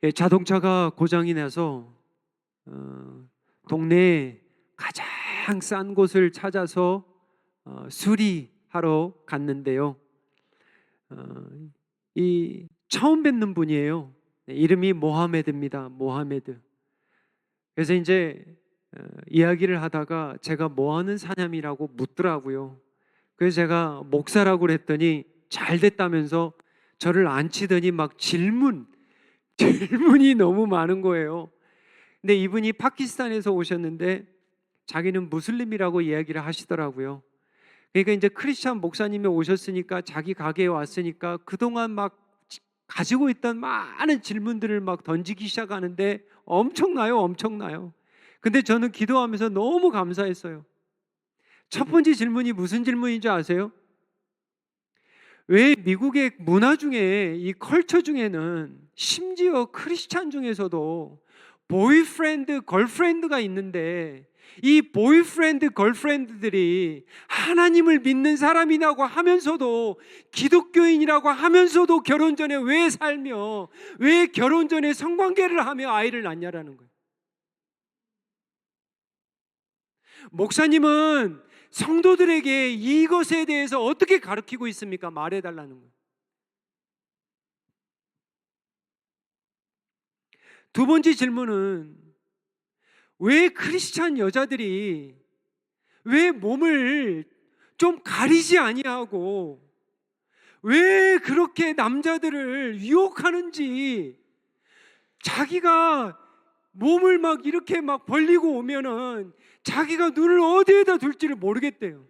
예, 자동차가 고장이 나서 동네에 가장 싼 곳을 찾아서 수리하러 갔는데요. 이 처음 뵙는 분이에요. 네, 이름이 모하메드입니다. 모하메드. 그래서 이제 이야기를 하다가 제가 뭐 하는 사람이라고 묻더라고요. 그래서 제가 목사라고 그랬더니 잘 됐다면서 저를 앉히더니 막 질문이 너무 많은 거예요. 근데 이분이 파키스탄에서 오셨는데 자기는 무슬림이라고 이야기를 하시더라고요. 그러니까 이제 크리스찬 목사님이 오셨으니까 자기 가게에 왔으니까 그동안 막 가지고 있던 많은 질문들을 막 던지기 시작하는데 엄청나요. 근데 저는 기도하면서 너무 감사했어요. 첫 번째 질문이 무슨 질문인지 아세요? 왜 미국의 문화 중에 이 컬처 중에는 심지어 크리스찬 중에서도 보이프렌드, 걸프렌드가 있는데 이 보이프렌드, 걸프렌드들이 하나님을 믿는 사람이라고 하면서도 기독교인이라고 하면서도 결혼 전에 왜 살며 왜 결혼 전에 성관계를 하며 아이를 낳냐라는 거예요. 목사님은 성도들에게 이것에 대해서 어떻게 가르치고 있습니까? 말해달라는 거예요. 두 번째 질문은 왜 크리스찬 여자들이 왜 몸을 좀 가리지 아니하고 왜 그렇게 남자들을 유혹하는지, 자기가 몸을 막 이렇게 막 벌리고 오면은 자기가 눈을 어디에다 둘지를 모르겠대요.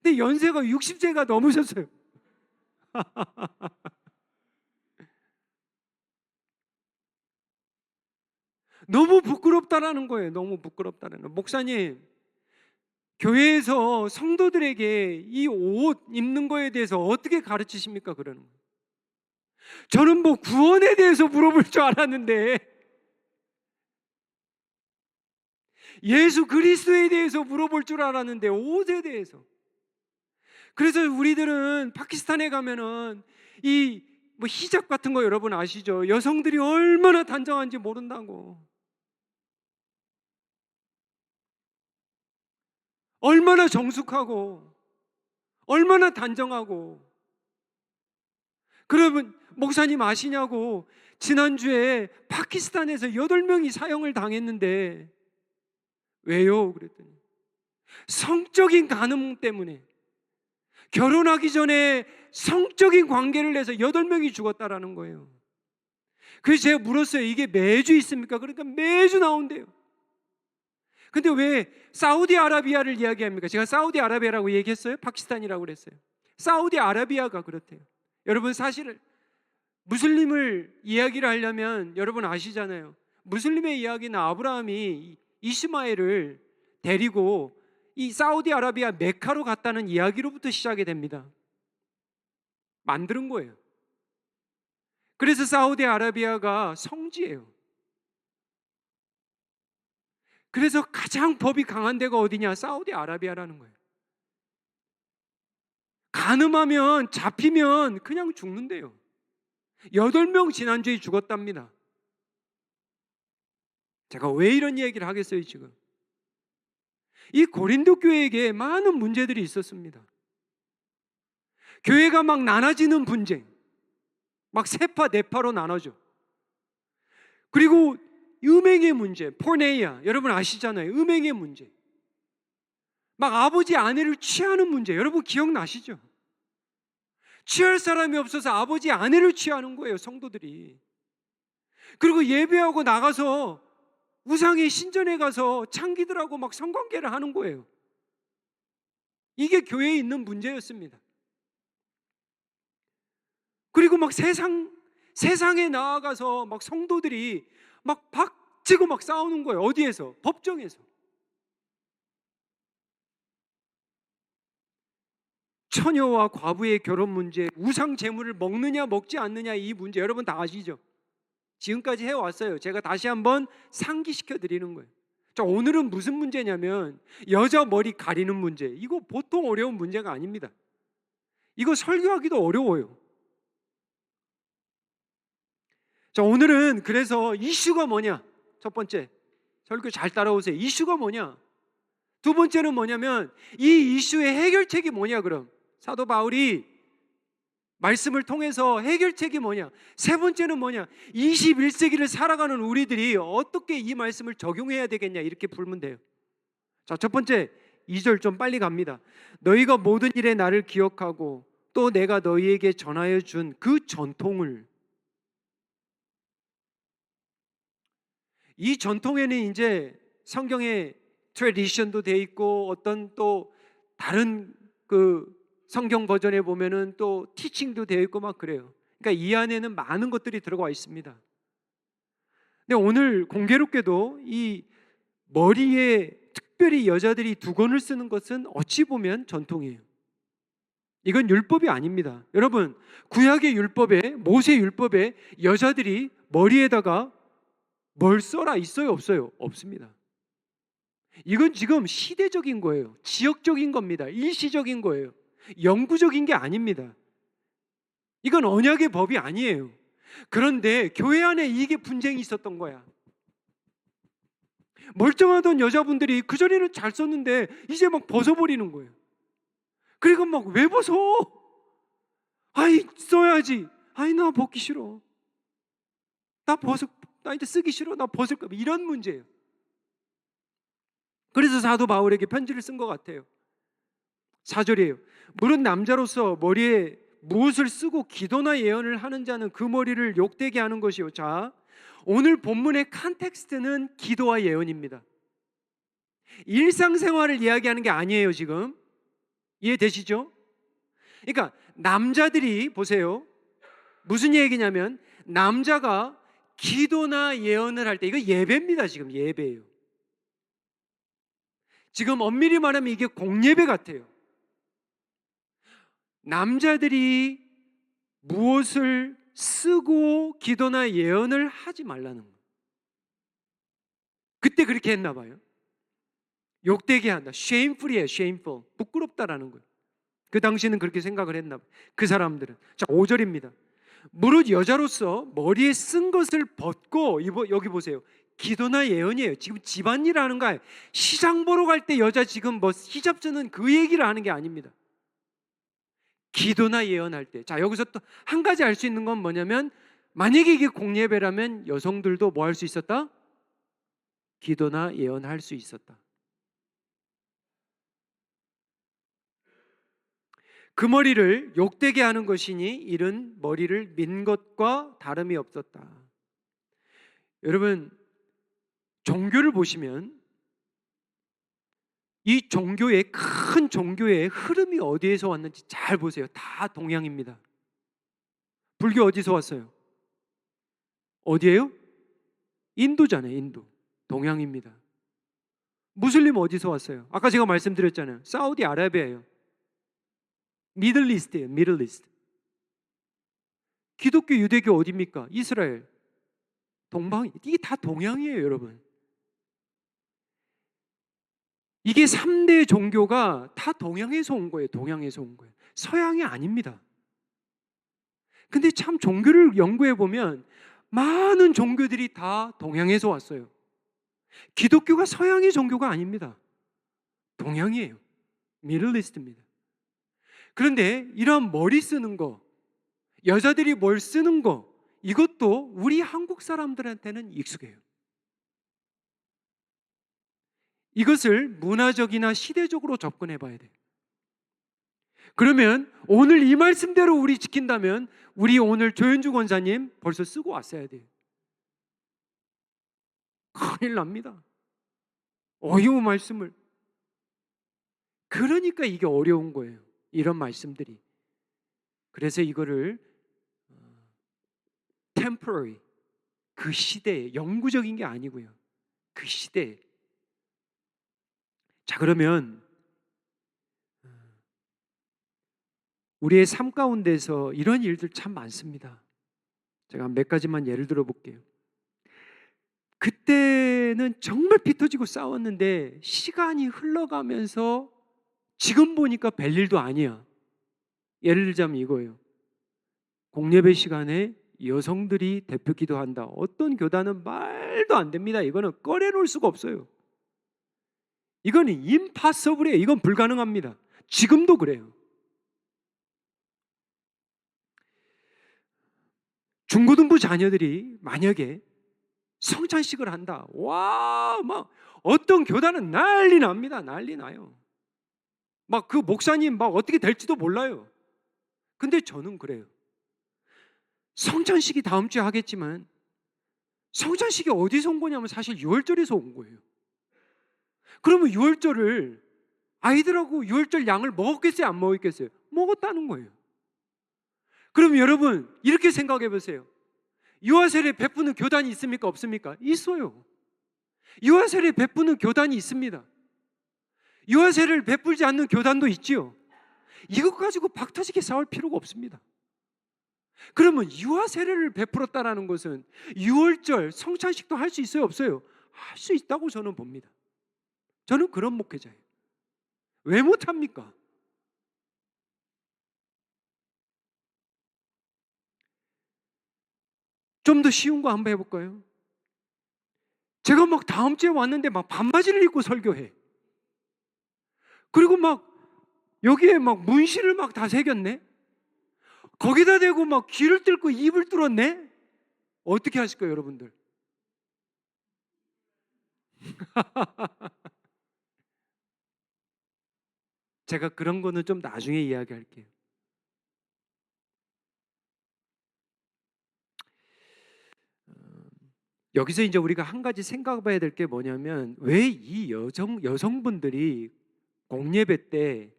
근데 연세가 60세가 넘으셨어요. 너무 부끄럽다라는 거예요. 너무 부끄럽다라는 거예요. 목사님, 교회에서 성도들에게 이 옷 입는 거에 대해서 어떻게 가르치십니까? 그러는 거예요. 저는 뭐 구원에 대해서 물어볼 줄 알았는데 예수 그리스도에 대해서 물어볼 줄 알았는데 옷에 대해서. 그래서 우리들은 파키스탄에 가면은 이 뭐 히잡 같은 거 여러분 아시죠? 여성들이 얼마나 단정한지 모른다고. 얼마나 정숙하고 얼마나 단정하고. 그러면 목사님 아시냐고, 지난주에 파키스탄에서 8명이 사형을 당했는데 왜요? 그랬더니 성적인 간음 때문에, 결혼하기 전에 성적인 관계를 해서 8명이 죽었다라는 거예요. 그래서 제가 물었어요. 이게 매주 있습니까? 그러니까 매주 나온대요. 근데 왜 사우디아라비아를 이야기합니까? 제가 사우디아라비아라고 얘기했어요? 파키스탄이라고 그랬어요? 사우디아라비아가 그렇대요. 여러분, 사실 무슬림을 이야기를 하려면 여러분 아시잖아요. 무슬림의 이야기는 아브라함이 이스마엘을 데리고 이 사우디아라비아 메카로 갔다는 이야기로부터 시작이 됩니다. 만드는 거예요. 그래서 사우디아라비아가 성지예요. 그래서 가장 법이 강한 데가 어디냐? 사우디아라비아라는 거예요. 간음하면, 잡히면 그냥 죽는데요. 8명 지난주에 죽었답니다. 제가 왜 이런 얘기를 하겠어요 지금? 이 고린도 교회에게 많은 문제들이 있었습니다. 교회가 막 나눠지는 분쟁, 막 세파 네파로 나눠져. 그리고 음행의 문제, 포네이아, 여러분 아시잖아요. 음행의 문제. 막 아버지 아내를 취하는 문제, 여러분 기억나시죠? 취할 사람이 없어서 아버지 아내를 취하는 거예요, 성도들이. 그리고 예배하고 나가서 우상의 신전에 가서 창기들하고 막 성관계를 하는 거예요. 이게 교회에 있는 문제였습니다. 그리고 막 세상에 나아가서 막 성도들이 막 박치고 막 싸우는 거예요. 어디에서? 법정에서. 처녀와 과부의 결혼 문제, 우상 제물을 먹느냐 먹지 않느냐 이 문제, 여러분 다 아시죠? 지금까지 해왔어요. 제가 다시 한번 상기시켜 드리는 거예요. 자, 오늘은 무슨 문제냐면 여자 머리 가리는 문제. 이거 보통 어려운 문제가 아닙니다. 이거 설교하기도 어려워요. 자, 오늘은 그래서 이슈가 뭐냐? 첫 번째, 설교 잘 따라오세요. 이슈가 뭐냐? 두 번째는 뭐냐면 이 이슈의 해결책이 뭐냐? 그럼 사도 바울이 말씀을 통해서 해결책이 뭐냐? 세 번째는 뭐냐? 21세기를 살아가는 우리들이 어떻게 이 말씀을 적용해야 되겠냐? 이렇게 풀면 돼요. 자, 첫 번째 2절 좀 빨리 갑니다. 너희가 모든 일에 나를 기억하고 또 내가 너희에게 전하여 준 그 전통을, 이 전통에는 이제 성경에 트래디션도 돼 있고 어떤 또 다른 그 성경 버전에 보면은 또 티칭도 되어 있고 막 그래요. 그러니까 이 안에는 많은 것들이 들어가 있습니다. 근데 오늘 공교롭게도 이 머리에 특별히 여자들이 두건을 쓰는 것은 어찌 보면 전통이에요. 이건 율법이 아닙니다. 여러분, 구약의 율법에, 모세 율법에 여자들이 머리에다가 뭘 써라 있어요, 없어요? 없습니다. 이건 지금 시대적인 거예요. 지역적인 겁니다. 일시적인 거예요. 영구적인 게 아닙니다. 이건 언약의 법이 아니에요. 그런데 교회 안에 이게 분쟁이 있었던 거야. 멀쩡하던 여자분들이 그전에는 잘 썼는데 이제 막 벗어버리는 거예요. 그리고 막 왜 벗어? 아이, 써야지. 아이, 나 벗기 싫어. 나 이제 쓰기 싫어. 나 벗을까 봐. 이런 문제예요. 그래서 사도 바울에게 편지를 쓴 것 같아요. 4절이에요. 물은 남자로서 머리에 무엇을 쓰고 기도나 예언을 하는 자는 그 머리를 욕되게 하는 것이요. 자, 오늘 본문의 컨텍스트는 기도와 예언입니다. 일상생활을 이야기하는 게 아니에요. 지금 이해되시죠? 그러니까 남자들이 보세요. 무슨 얘기냐면 남자가 기도나 예언을 할 때, 이거 예배입니다. 지금 예배예요. 지금 엄밀히 말하면 이게 공예배 같아요. 남자들이 무엇을 쓰고 기도나 예언을 하지 말라는 거예요. 그때 그렇게 했나 봐요. 욕되게 한다. shameful이에요. shameful. 부끄럽다라는 거예요. 그 당시에는 그렇게 생각을 했나 봐요. 그 사람들은. 자, 5절입니다. 무릇 여자로서 머리에 쓴 것을 벗고, 여기 보세요. 기도나 예언이에요. 지금 집안일 하는 거예요. 시장 보러 갈 때 여자 지금 뭐 히잡 쓰는 그 얘기를 하는 게 아닙니다. 기도나 예언할 때. 자, 여기서 또 한 가지 알 수 있는 건 뭐냐면, 만약에 이게 공예배라면 여성들도 뭐 할 수 있었다? 기도나 예언할 수 있었다. 그 머리를 욕되게 하는 것이니 이른 머리를 민 것과 다름이 없었다. 여러분, 종교를 보시면 이 종교의, 큰 종교의 흐름이 어디에서 왔는지 잘 보세요. 다 동양입니다. 불교 어디서 왔어요? 어디예요? 인도잖아요. 인도. 동양입니다. 무슬림 어디서 왔어요? 아까 제가 말씀드렸잖아요. 사우디아라비아예요. 미들리스트예요. 미들리스트. 기독교, 유대교 어디입니까? 이스라엘. 동방. 이게 다 동양이에요, 여러분. 이게 3대 종교가 다 동양에서 온 거예요. 동양에서 온 거예요. 서양이 아닙니다. 근데 참 종교를 연구해 보면 많은 종교들이 다 동양에서 왔어요. 기독교가 서양의 종교가 아닙니다. 동양이에요. 미들리스트입니다. 그런데 이런 머리 쓰는 거, 여자들이 뭘 쓰는 거, 이것도 우리 한국 사람들한테는 익숙해요. 이것을 문화적이나 시대적으로 접근해 봐야 돼요. 그러면 오늘 이 말씀대로 우리 지킨다면 우리 오늘 조현주 권사님 벌써 쓰고 왔어야 돼요. 큰일 납니다. 어려운 말씀을. 그러니까 이게 어려운 거예요. 이런 말씀들이. 그래서 이거를 temporary, 그 시대에, 영구적인 게 아니고요. 그 시대에. 자, 그러면 우리의 삶 가운데서 이런 일들 참 많습니다. 제가 몇 가지만 예를 들어 볼게요. 그때는 정말 피 터지고 싸웠는데 시간이 흘러가면서 지금 보니까 별일도 아니야. 예를 들자면 이거예요. 공예배 시간에 여성들이 대표 기도한다. 어떤 교단은 말도 안 됩니다. 이거는 꺼내놓을 수가 없어요. 이거는 임파서블이에요. 이건 불가능합니다. 지금도 그래요. 중고등부 자녀들이 만약에 성찬식을 한다. 와, 막 어떤 교단은 난리 납니다. 난리 나요. 막 그 목사님 막 어떻게 될지도 몰라요. 근데 저는 그래요. 성찬식이 다음 주에 하겠지만 성찬식이 어디서 온 거냐면 사실 유월절에서 온 거예요. 그러면 유월절을 아이들하고 유월절 양을 먹었겠어요? 안 먹었겠어요? 먹었다는 거예요. 그럼 여러분 이렇게 생각해 보세요. 유아세례 베푸는 교단이 있습니까? 없습니까? 있어요. 유아세례 베푸는 교단이 있습니다. 유아세례를 베풀지 않는 교단도 있지요. 이것 가지고 박터지게 싸울 필요가 없습니다. 그러면 유아세례를 베풀었다라는 것은 유월절 성찬식도 할 수 있어요? 없어요? 할 수 있다고 저는 봅니다. 저는 그런 목회자예요. 왜 못합니까? 좀 더 쉬운 거 한번 해볼까요? 제가 막 다음 주에 왔는데 막 반바지를 입고 설교해. 그리고 막 여기에 막 문신을 막 다 새겼네. 거기다 대고 막 귀를 뚫고 입을 뚫었네. 어떻게 하실까요, 여러분들? 제가 그런 거는 좀 나중에 이야기할게요. 여기서 이제 우리가 한 가지 생각해봐야 될 게 뭐냐면 왜 이 여성분들이 공예배 때,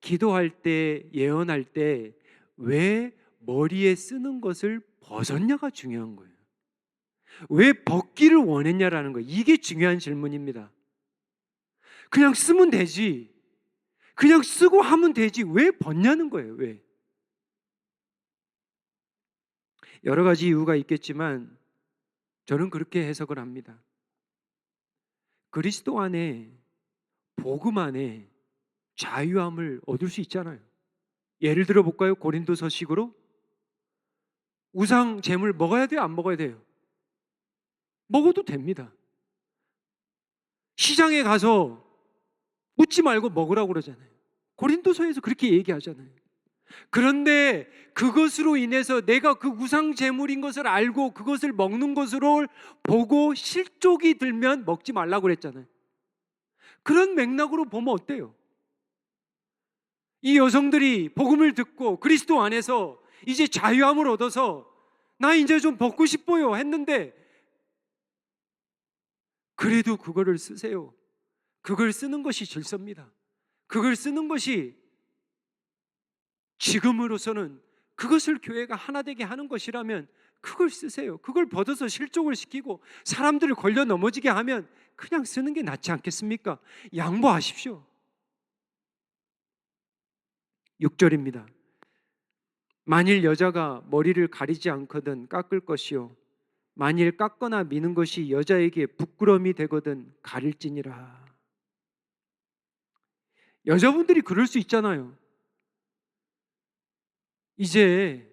기도할 때, 예언할 때 왜 머리에 쓰는 것을 벗었냐가 중요한 거예요. 왜 벗기를 원했냐라는 거예요. 이게 중요한 질문입니다. 그냥 쓰면 되지. 그냥 쓰고 하면 되지. 왜 벗냐는 거예요. 왜? 여러 가지 이유가 있겠지만 저는 그렇게 해석을 합니다. 그리스도 안에, 복음 안에 자유함을 얻을 수 있잖아요. 예를 들어 볼까요? 고린도서식으로 우상 제물 먹어야 돼요? 안 먹어야 돼요? 먹어도 됩니다. 시장에 가서 묻지 말고 먹으라고 그러잖아요. 고린도서에서 그렇게 얘기하잖아요. 그런데 그것으로 인해서 내가 그 우상 제물인 것을 알고 그것을 먹는 것으로 보고 실족이 들면 먹지 말라고 그랬잖아요. 그런 맥락으로 보면 어때요? 이 여성들이 복음을 듣고 그리스도 안에서 이제 자유함을 얻어서 나 이제 좀 벗고 싶어요 했는데 그래도 그거를 쓰세요. 그걸 쓰는 것이 질서입니다. 그걸 쓰는 것이 지금으로서는 그것을 교회가 하나 되게 하는 것이라면 그걸 쓰세요. 그걸 벗어서 실족을 시키고 사람들을 걸려 넘어지게 하면 그냥 쓰는 게 낫지 않겠습니까? 양보하십시오. 6절입니다. 만일 여자가 머리를 가리지 않거든 깎을 것이요 만일 깎거나 미는 것이 여자에게 부끄러움이 되거든 가릴지니라. 여자분들이 그럴 수 있잖아요. 이제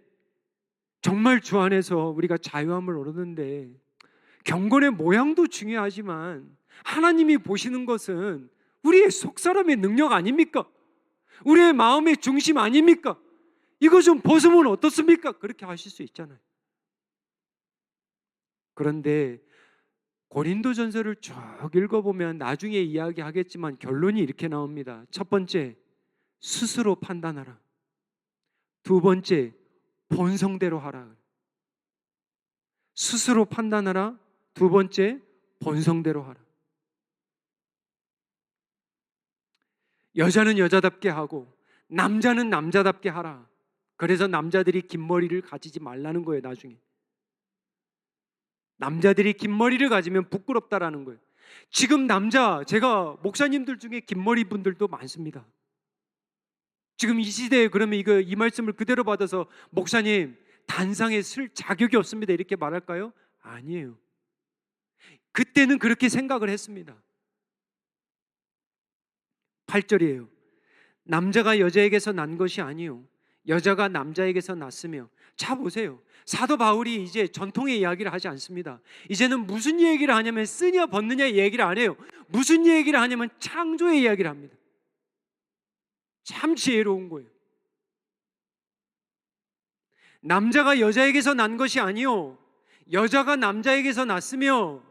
정말 주 안에서 우리가 자유함을 얻었는데 경건의 모양도 중요하지만 하나님이 보시는 것은 우리의 속사람의 능력 아닙니까? 우리의 마음의 중심 아닙니까? 이거 좀 벗으면 어떻습니까? 그렇게 하실 수 있잖아요. 그런데 고린도전서를 쭉 읽어보면 나중에 이야기하겠지만 결론이 이렇게 나옵니다. 첫 번째, 스스로 판단하라. 두 번째, 본성대로 하라. 스스로 판단하라. 두 번째, 본성대로 하라. 여자는 여자답게 하고 남자는 남자답게 하라. 그래서 남자들이 긴 머리를 가지지 말라는 거예요. 나중에 남자들이 긴 머리를 가지면 부끄럽다라는 거예요. 지금 제가 목사님들 중에 긴 머리 분들도 많습니다. 지금 이 시대에 그러면 이 말씀을 그대로 받아서 목사님 단상에 쓸 자격이 없습니다 이렇게 말할까요? 아니에요. 그때는 그렇게 생각을 했습니다. 8절이에요. 남자가 여자에게서 난 것이 아니요 여자가 남자에게서 났으며 자 보세요. 사도 바울이 이제 전통의 이야기를 하지 않습니다. 이제는 무슨 얘기를 하냐면 쓰냐 벗느냐 얘기를 안 해요. 무슨 얘기를 하냐면 창조의 이야기를 합니다. 참 지혜로운 거예요. 남자가 여자에게서 난 것이 아니요, 여자가 남자에게서 났으며,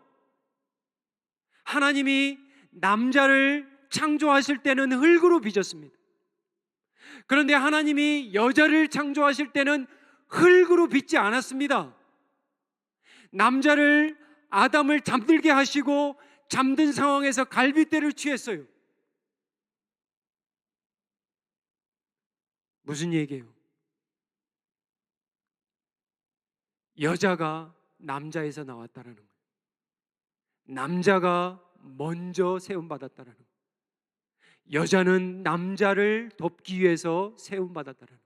하나님이 남자를 창조하실 때는 흙으로 빚었습니다. 그런데 하나님이 여자를 창조하실 때는 흙으로 빚지 않았습니다. 남자를, 아담을 잠들게 하시고 잠든 상황에서 갈빗대를 취했어요. 무슨 얘기예요? 여자가 남자에서 나왔다라는 거예요. 남자가 먼저 세움받았다라는 거예요. 여자는 남자를 돕기 위해서 세움받았다라는 거예요.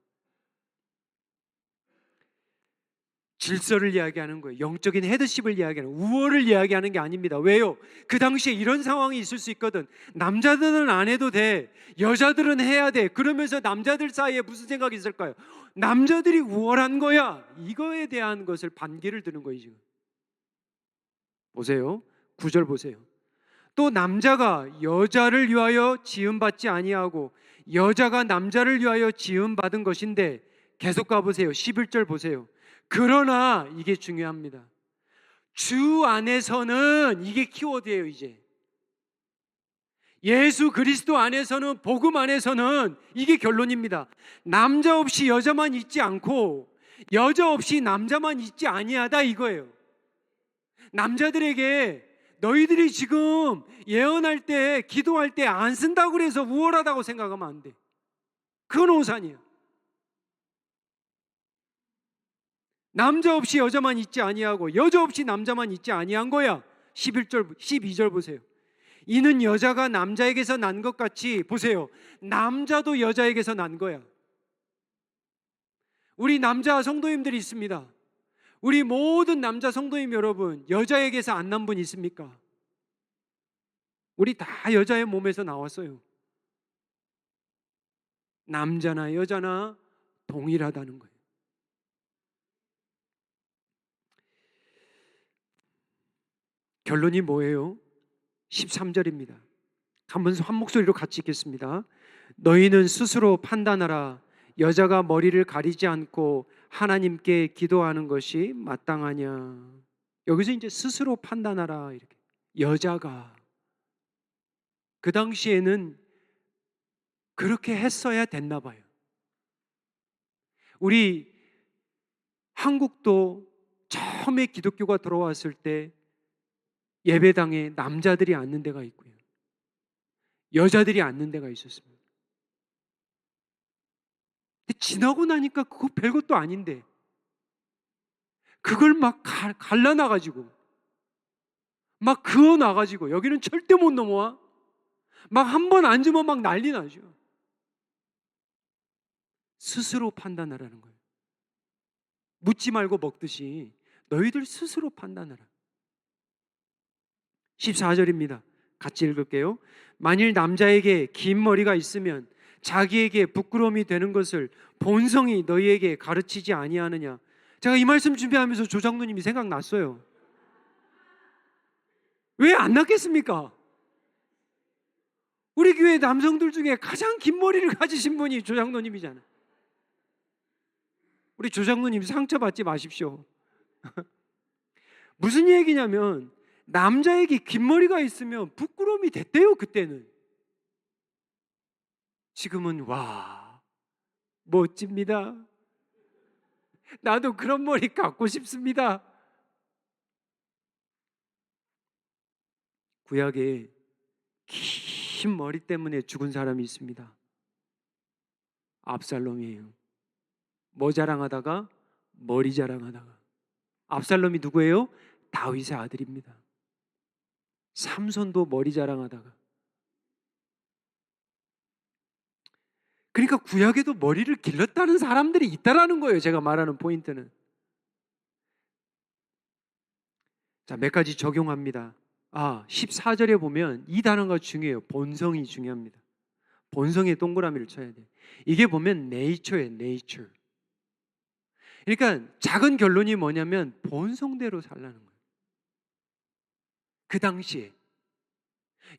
질서를 이야기하는 거예요. 영적인 헤드십을 이야기하는, 우월을 이야기하는 게 아닙니다. 왜요? 그 당시에 이런 상황이 있을 수 있거든. 남자들은 안 해도 돼, 여자들은 해야 돼. 그러면서 남자들 사이에 무슨 생각이 있을까요? 남자들이 우월한 거야. 이거에 대한 것을 반기를 드는 거예요. 지금 보세요. 9절 보세요. 또 남자가 여자를 위하여 지음받지 아니하고 여자가 남자를 위하여 지음받은 것인데, 계속 가보세요. 11절 보세요. 그러나, 이게 중요합니다. 주 안에서는, 이게 키워드예요. 이제 예수 그리스도 안에서는, 복음 안에서는, 이게 결론입니다. 남자 없이 여자만 있지 않고 여자 없이 남자만 있지 아니하다, 이거예요. 남자들에게 너희들이 지금 예언할 때, 기도할 때 안 쓴다고 그래서 우월하다고 생각하면 안 돼. 그건 오산이야. 남자 없이 여자만 있지 아니하고 여자 없이 남자만 있지 아니한 거야. 11절, 12절 보세요. 이는 여자가 남자에게서 난 것 같이, 보세요, 남자도 여자에게서 난 거야. 우리 남자 성도님들이 있습니다. 우리 모든 남자 성도님 여러분, 여자에게서 안 난 분 있습니까? 우리 다 여자의 몸에서 나왔어요. 남자나 여자나 동일하다는 거예요. 결론이 뭐예요? 13절입니다. 한번 한 목소리로 같이 읽겠습니다. 너희는 스스로 판단하라. 여자가 머리를 가리지 않고 하나님께 기도하는 것이 마땅하냐. 여기서 이제 스스로 판단하라, 이렇게. 여자가 그 당시에는 그렇게 했어야 됐나 봐요. 우리 한국도 처음에 기독교가 들어왔을 때 예배당에 남자들이 앉는 데가 있고요, 여자들이 앉는 데가 있었습니다. 근데 지나고 나니까 그거 별것도 아닌데 그걸 막 갈라놔가지고 막 그어놔가지고 여기는 절대 못 넘어와, 막 한 번 앉으면 막 난리 나죠. 스스로 판단하라는 거예요. 묻지 말고 먹듯이 너희들 스스로 판단하라. 14절입니다. 같이 읽을게요. 만일 남자에게 긴 머리가 있으면 자기에게 부끄러움이 되는 것을 본성이 너희에게 가르치지 아니하느냐. 제가 이 말씀 준비하면서 조장로님이 생각났어요. 왜 안 났겠습니까? 우리 교회 남성들 중에 가장 긴 머리를 가지신 분이 조장로님이잖아요. 우리 조장로님 상처받지 마십시오. 무슨 얘기냐면, 남자에게 긴 머리가 있으면 부끄러움이 됐대요, 그때는. 지금은 와, 멋집니다. 나도 그런 머리 갖고 싶습니다. 구약에 긴 머리 때문에 죽은 사람이 있습니다. 압살롬이에요. 뭐 자랑하다가? 머리 자랑하다가. 압살롬이 누구예요? 다윗의 아들입니다. 삼손도 머리 자랑하다가. 그러니까 구약에도 머리를 길렀다는 사람들이 있다라는 거예요. 제가 말하는 포인트는. 자, 몇 가지 적용합니다. 14절에 보면 이 단어가 중요해요. 본성이 중요합니다. 본성에 동그라미를 쳐야 돼요. 이게 보면 네이처예요, 네이처. 그러니까 작은 결론이 뭐냐면 본성대로 살라는 거예요. 그 당시에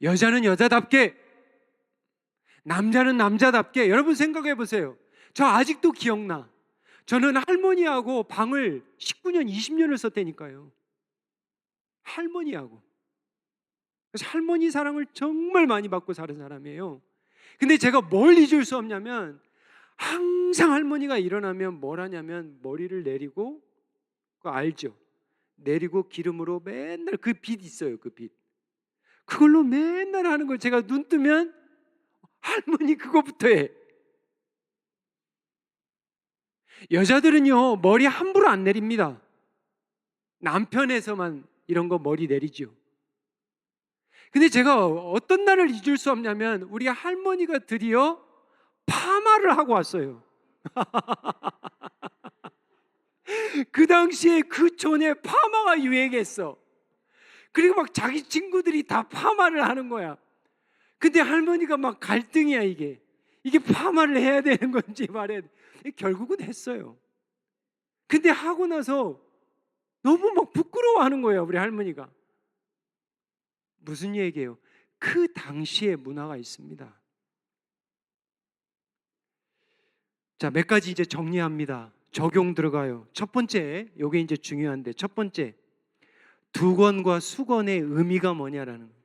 여자는 여자답게, 남자는 남자답게. 여러분 생각해 보세요. 저 아직도 기억나. 저는 할머니하고 방을 19년, 20년을 썼다니까요. 할머니하고. 그래서 할머니 사랑을 정말 많이 받고 사는 사람이에요. 근데 제가 뭘 잊을 수 없냐면 항상 할머니가 일어나면 뭘 하냐면 머리를 내리고, 그거 알죠? 내리고 기름으로 맨날 그 빗 있어요. 그 빗. 그걸로 맨날 하는 걸 제가 눈 뜨면 할머니 그거부터 해. 여자들은요 머리 함부로 안 내립니다. 남편에서만 이런 거 머리 내리죠. 근데 제가 어떤 날을 잊을 수 없냐면 우리 할머니가 드디어 파마를 하고 왔어요. 그 당시에 그 촌에 파마가 유행했어. 그리고 막 자기 친구들이 다 파마를 하는 거야. 근데 할머니가 막 갈등이야. 이게 파마를 해야 되는 건지 말해야 돼. 결국은 했어요. 근데 하고 나서 너무 막 부끄러워하는 거예요. 우리 할머니가. 무슨 얘기예요? 그 당시의 문화가 있습니다. 자, 몇 가지 이제 정리합니다. 적용 들어가요. 첫 번째, 요게 이제 중요한데, 첫 번째, 두건과 수건의 의미가 뭐냐라는 거예요.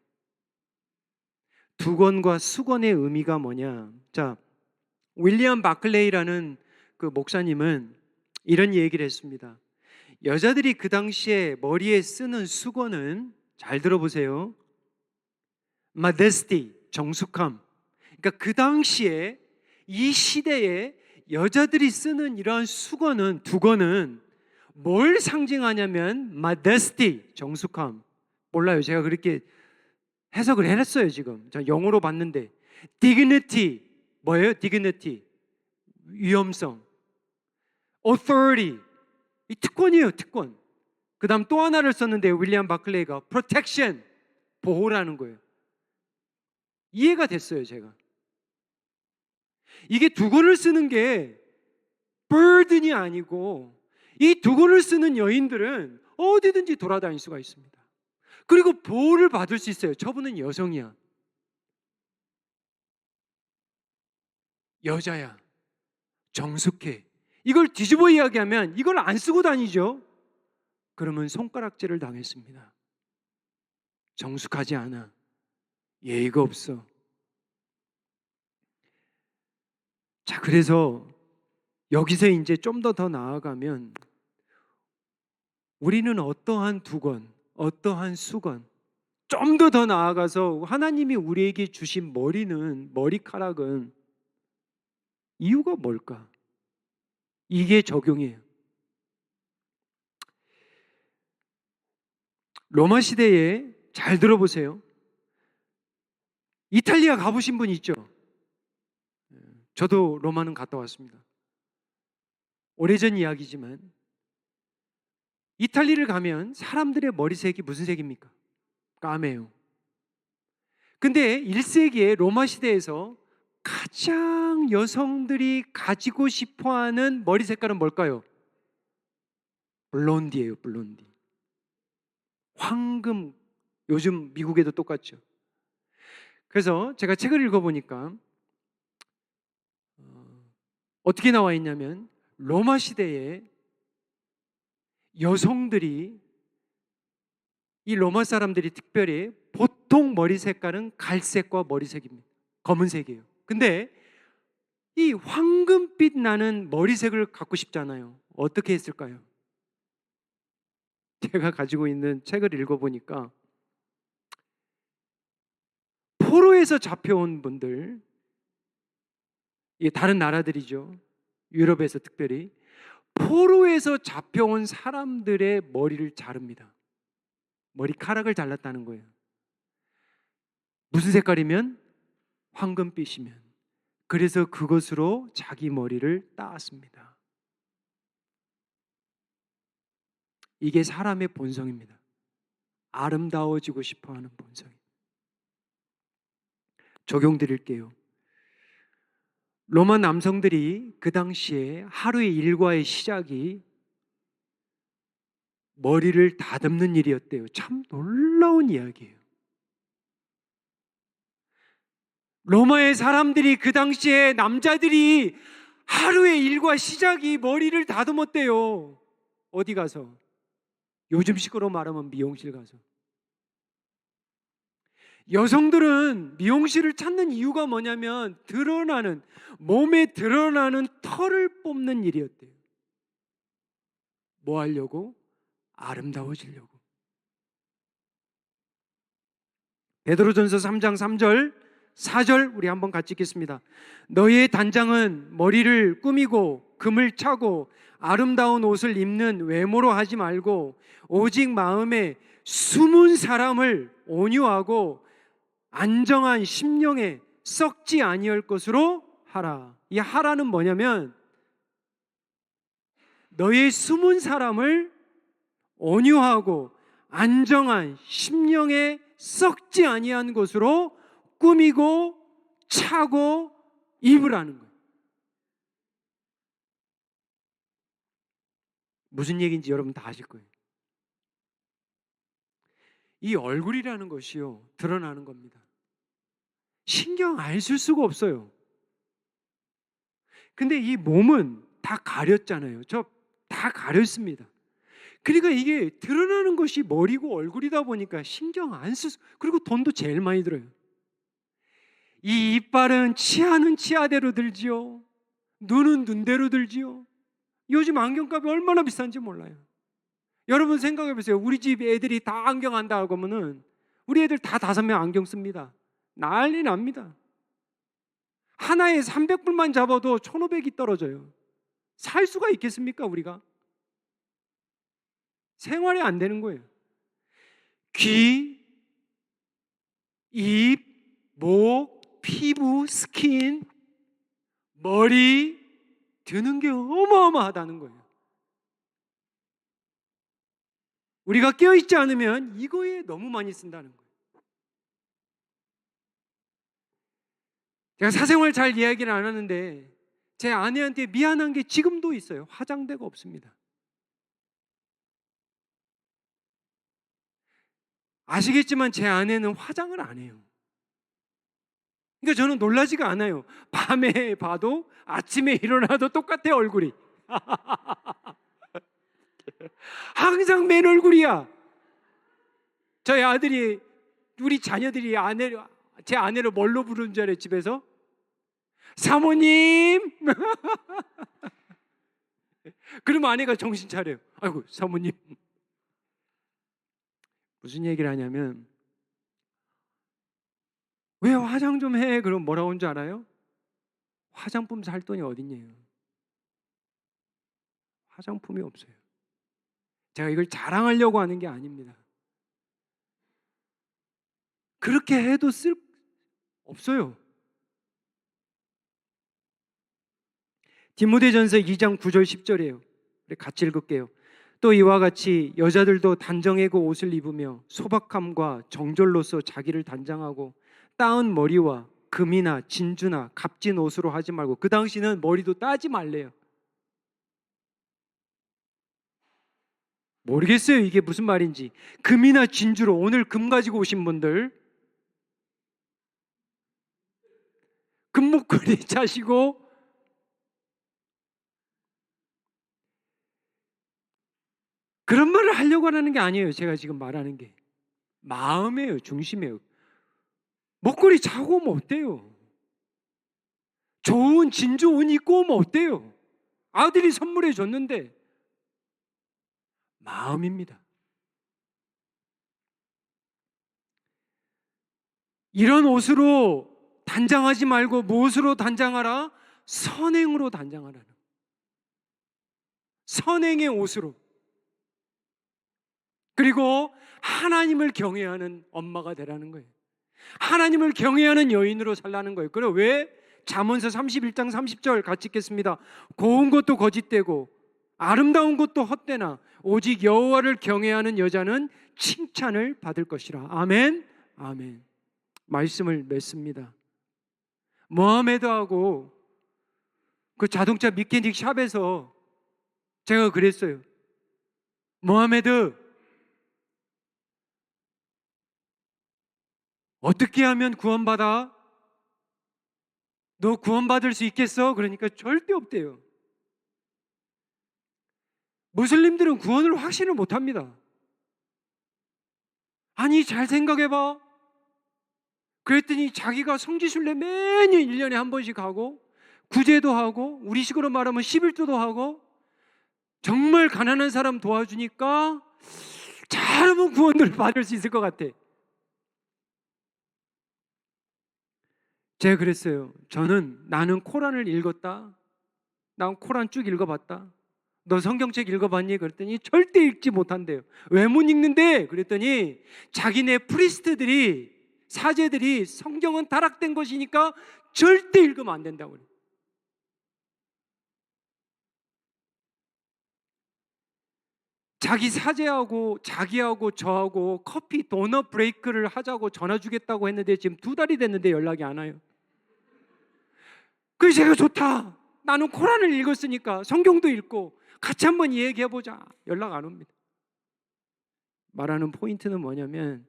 두건과 수건의 의미가 뭐냐. 자, 윌리엄 바클레이라는 그 목사님은 이런 얘기를 했습니다. 여자들이 그 당시에 머리에 쓰는 수건은, 잘 들어보세요, modesty, 정숙함. 그러니까 그 당시에 이 시대에 여자들이 쓰는 이러한 수건은, 두건은 뭘 상징하냐면 modesty, 정숙함. 몰라요. 제가 그렇게 해석을 해냈어요. 지금 저 영어로 봤는데 dignity, 뭐예요? dignity, 위엄성. authority, 이 특권이에요. 특권. 그 다음 또 하나를 썼는데 윌리엄 바클레이가 protection, 보호라는 거예요. 이해가 됐어요. 제가 이게 두건을 쓰는 게 burden이 아니고, 이 두건을 쓰는 여인들은 어디든지 돌아다닐 수가 있습니다. 그리고 보호를 받을 수 있어요. 저분은 여성이야, 여자야, 정숙해. 이걸 뒤집어 이야기하면 이걸 안 쓰고 다니죠. 그러면 손가락질을 당했습니다. 정숙하지 않아, 예의가 없어. 자, 그래서 여기서 이제 좀 더 나아가면 우리는 어떠한 두건, 어떠한 수건, 좀 더 나아가서 하나님이 우리에게 주신 머리카락은 이유가 뭘까? 이게 적용이에요. 로마 시대에, 잘 들어보세요, 이탈리아 가보신 분 있죠? 저도 로마는 갔다 왔습니다. 오래전 이야기지만 이탈리아를 가면 사람들의 머리색이 무슨 색입니까? 까매요. 근데 1세기에 로마 시대에서 가장 여성들이 가지고 싶어하는 머리 색깔은 뭘까요? 블론디예요. 블론디. 황금. 요즘 미국에도 똑같죠. 그래서 제가 책을 읽어보니까 어떻게 나와 있냐면 로마 시대에 여성들이, 이 로마 사람들이 특별히 보통 머리 색깔은 갈색과 머리색입니다. 검은색이에요. 근데 이 황금빛 나는 머리색을 갖고 싶잖아요. 어떻게 했을까요? 제가 가지고 있는 책을 읽어보니까 포로에서 잡혀온 분들, 이게 다른 나라들이죠. 유럽에서 특별히 포로에서 잡혀온 사람들의 머리를 자릅니다. 머리카락을 잘랐다는 거예요. 무슨 색깔이면? 황금빛이면. 그래서 그것으로 자기 머리를 따았습니다. 이게 사람의 본성입니다. 아름다워지고 싶어하는 본성. 적용 드릴게요. 로마 남성들이 그 당시에 하루의 일과의 시작이 머리를 다듬는 일이었대요. 참 놀라운 이야기예요. 로마의 사람들이, 그 당시에 남자들이 하루의 일과 시작이 머리를 다듬었대요. 어디 가서? 요즘식으로 말하면 미용실 가서. 여성들은 미용실을 찾는 이유가 뭐냐면 몸에 드러나는 털을 뽑는 일이었대요. 뭐 하려고? 아름다워지려고. 베드로전서 3장 3절 4절 우리 한번 같이 읽겠습니다. 너희의 단장은 머리를 꾸미고 금을 차고 아름다운 옷을 입는 외모로 하지 말고 오직 마음에 숨은 사람을 온유하고 안정한 심령에 썩지 아니할 것으로 하라. 이 하라는 뭐냐면 너의 숨은 사람을 온유하고 안정한 심령에 썩지 아니한 것으로 꾸미고 차고 입으라는 거예요. 무슨 얘기인지 여러분 다 아실 거예요. 이 얼굴이라는 것이요, 드러나는 겁니다. 신경 안 쓸 수가 없어요. 근데 이 몸은 다 가렸잖아요. 저 다 가렸습니다. 그러니까 이게 드러나는 것이 머리고 얼굴이다 보니까 신경 안 쓰. 그리고 돈도 제일 많이 들어요. 이 이빨은 치아는 치아대로 들지요. 눈은 눈대로 들지요. 요즘 안경값이 얼마나 비싼지 몰라요. 여러분 생각해 보세요. 우리 집 애들이 다 안경 한다고 하면은 우리 애들 다 5명 안경 씁니다. 난리 납니다. 하나에 300불만 잡아도 1,500이 떨어져요. 살 수가 있겠습니까, 우리가? 생활이 안 되는 거예요. 귀, 입, 목, 피부, 스킨, 머리 드는 게 어마어마하다는 거예요. 우리가 깨어있지 않으면 이거에 너무 많이 쓴다는 거예요. 제가 사생활 잘 이야기를 안 하는데 제 아내한테 미안한 게 지금도 있어요. 화장대가 없습니다. 아시겠지만 제 아내는 화장을 안 해요. 그러니까 저는 놀라지가 않아요. 밤에 봐도 아침에 일어나도 똑같아, 얼굴이. 항상 맨 얼굴이야. 저희 아들이, 우리 자녀들이 제 아내를 뭘로 부르는 줄 알아요, 집에서? 사모님! 그러면 아내가 정신 차려요. 아이고, 사모님. 무슨 얘기를 하냐면, 왜 화장 좀 해? 그럼 뭐라고 하는 줄 알아요? 화장품 살 돈이 어딨냐요. 화장품이 없어요. 제가 이걸 자랑하려고 하는 게 아닙니다. 그렇게 해도 없어요. 디모데전서 2장 9절 10절이에요. 우리 같이 읽을게요. 또 이와 같이 여자들도 단정하고 옷을 입으며 소박함과 정절로서 자기를 단장하고 따은 머리와 금이나 진주나 값진 옷으로 하지 말고, 그 당시는 머리도 따지 말래요. 모르겠어요, 이게 무슨 말인지. 금이나 진주로, 오늘 금 가지고 오신 분들 금목걸이 차시고, 그런 말을 하려고 하는 게 아니에요. 제가 지금 말하는 게 마음이에요, 중심이에요. 목걸이 차고 오면 어때요? 좋은 진주 옷 입고 오면 어때요? 아들이 선물해 줬는데. 마음입니다. 이런 옷으로 단장하지 말고 무엇으로 단장하라? 선행으로 단장하라는. 선행의 옷으로. 그리고 하나님을 경외하는 엄마가 되라는 거예요. 하나님을 경외하는 여인으로 살라는 거예요. 그럼 왜? 잠언서 31장 30절 같이 읽겠습니다. 고운 것도 거짓되고 아름다운 것도 헛되나 오직 여호와를 경외하는 여자는 칭찬을 받을 것이라. 아멘. 아멘. 말씀을 맺습니다. 모하메드하고 그 자동차 미케닉 샵에서 제가 그랬어요. 모하메드, 어떻게 하면 구원받아? 너 구원받을 수 있겠어? 그러니까 절대 없대요. 무슬림들은 구원을 확신을 못합니다. 아니, 잘 생각해봐. 그랬더니 자기가 성지순례 매년 1년에 한 번씩 하고, 구제도 하고, 우리식으로 말하면 11조도 하고, 정말 가난한 사람 도와주니까 잘하면 구원을 받을 수 있을 것 같아. 제가 그랬어요. 나는 코란을 읽었다. 난 코란 쭉 읽어봤다. 너 성경책 읽어봤니? 그랬더니 절대 읽지 못한대요. 왜 못 읽는데? 그랬더니 자기네 프리스트들이, 사제들이 성경은 타락된 것이니까 절대 읽으면 안 된다고 그래요. 자기 사제하고 자기하고 저하고 커피 도넛 브레이크를 하자고 전화 주겠다고 했는데 지금 2달이 됐는데 연락이 안 와요. 그래서 제가 좋다. 나는 코란을 읽었으니까 성경도 읽고 같이 한번 얘기해보자. 연락 안 옵니다. 말하는 포인트는 뭐냐면,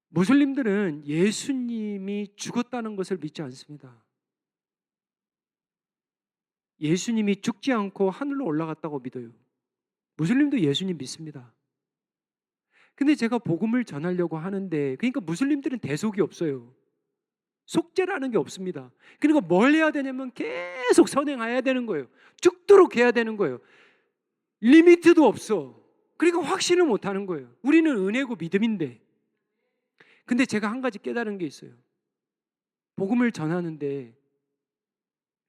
무슬림들은 예수님이 죽었다는 것을 믿지 않습니다. 예수님이 죽지 않고 하늘로 올라갔다고 믿어요. 무슬림도 예수님 믿습니다. 근데 제가 복음을 전하려고 하는데, 그러니까 무슬림들은 대속이 없어요. 속죄라는 게 없습니다. 그러니까 뭘 해야 되냐면 계속 선행해야 되는 거예요. 죽도록 해야 되는 거예요. 리미트도 없어. 그러니까 확신을 못 하는 거예요. 우리는 은혜고 믿음인데. 근데 제가 한 가지 깨달은 게 있어요. 복음을 전하는데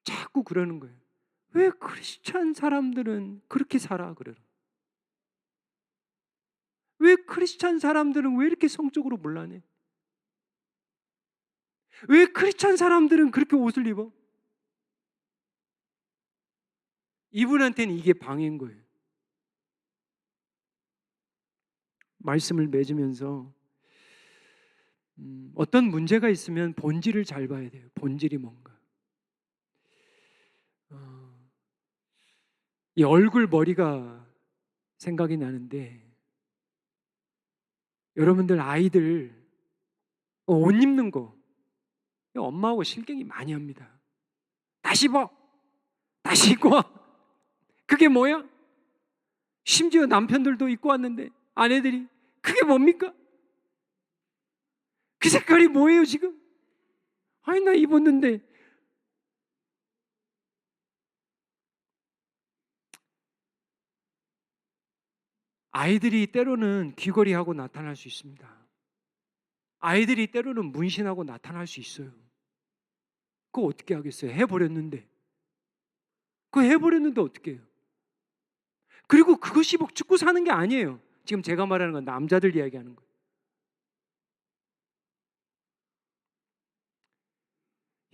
자꾸 그러는 거예요. 왜 크리스찬 사람들은 그렇게 살아? 그래요. 왜 크리스찬 사람들은 왜 이렇게 성적으로 문란해? 왜 크리스찬 사람들은 그렇게 옷을 입어? 이분한테는 이게 방해인 거예요. 말씀을 맺으면서 어떤 문제가 있으면 본질을 잘 봐야 돼요. 본질이 뭔가. 이 얼굴 머리가 생각이 나는데, 여러분들 아이들 옷 입는 거 엄마하고 실갱이 많이 합니다. 다시 입어, 다시 입고 와. 그게 뭐야? 심지어 남편들도 입고 왔는데 아내들이 그게 뭡니까? 그 색깔이 뭐예요 지금? 아니 나 입었는데. 아이들이 때로는 귀걸이하고 나타날 수 있습니다. 아이들이 때로는 문신하고 나타날 수 있어요. 그거 어떻게 하겠어요? 해버렸는데. 그거 해버렸는데 어떻게 해요? 그리고 그것이 뭐 죽고 사는 게 아니에요. 지금 제가 말하는 건 남자들 이야기하는 거예요.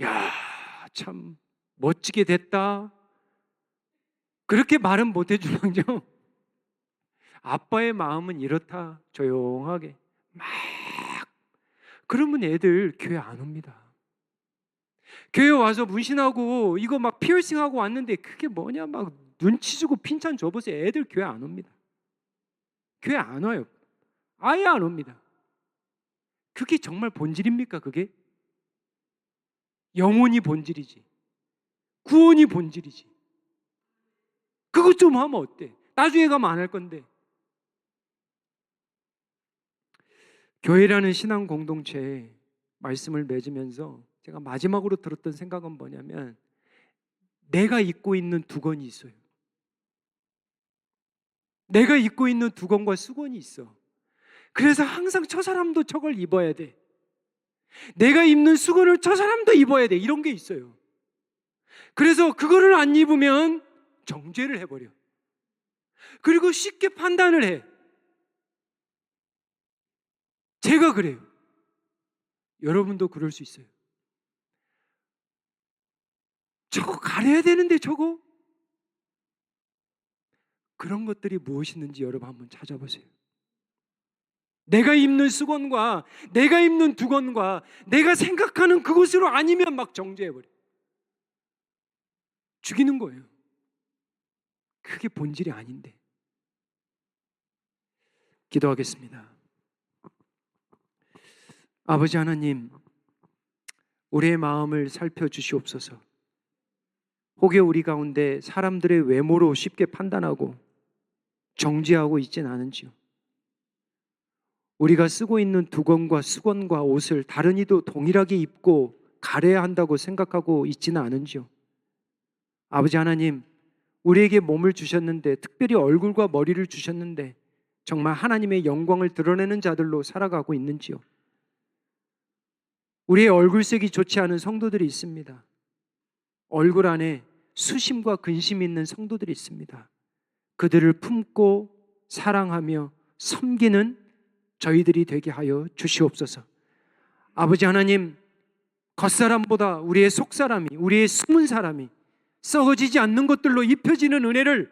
야, 참 멋지게 됐다. 그렇게 말은 못 해주랑요. 아빠의 마음은 이렇다. 조용하게 막 그러면 애들 교회 안 옵니다. 교회 와서 문신하고 이거 막 피어싱하고 왔는데 그게 뭐냐 막 눈치 주고 핀찬 줘보세요. 애들 교회 안 옵니다. 교회 안 와요. 아예 안 옵니다. 그게 정말 본질입니까? 그게? 영혼이 본질이지. 구원이 본질이지. 그것 좀 하면 어때? 나중에 가면 안 할 건데. 교회라는 신앙 공동체에 말씀을 맺으면서 제가 마지막으로 들었던 생각은 뭐냐면, 내가 입고 있는 두건이 있어요. 내가 입고 있는 두건과 수건이 있어. 그래서 항상 저 사람도 저걸 입어야 돼. 내가 입는 수건을 저 사람도 입어야 돼. 이런 게 있어요. 그래서 그거를 안 입으면 정죄를 해버려. 그리고 쉽게 판단을 해. 제가 그래요. 여러분도 그럴 수 있어요. 저거 가려야 되는데 저거? 그런 것들이 무엇이 있는지 여러분 한번 찾아보세요. 내가 입는 수건과 내가 입는 두건과 내가 생각하는 그것으로 아니면 막 정죄해버려. 죽이는 거예요. 그게 본질이 아닌데. 기도하겠습니다. 아버지 하나님, 우리의 마음을 살펴주시옵소서. 혹여 우리 가운데 사람들의 외모로 쉽게 판단하고 정죄하고 있진 않은지요. 우리가 쓰고 있는 두건과 수건과 옷을 다른 이도 동일하게 입고 가려야 한다고 생각하고 있지는 않은지요. 아버지 하나님, 우리에게 몸을 주셨는데, 특별히 얼굴과 머리를 주셨는데 정말 하나님의 영광을 드러내는 자들로 살아가고 있는지요. 우리의 얼굴색이 좋지 않은 성도들이 있습니다. 얼굴 안에 수심과 근심이 있는 성도들이 있습니다. 그들을 품고 사랑하며 섬기는 저희들이 되게 하여 주시옵소서. 아버지 하나님, 겉사람보다 우리의 속사람이, 우리의 숨은 사람이 썩어지지 않는 것들로 입혀지는 은혜를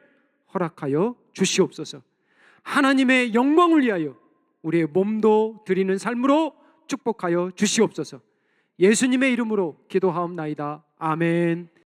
허락하여 주시옵소서. 하나님의 영광을 위하여 우리의 몸도 드리는 삶으로 축복하여 주시옵소서. 예수님의 이름으로 기도하옵나이다. 아멘.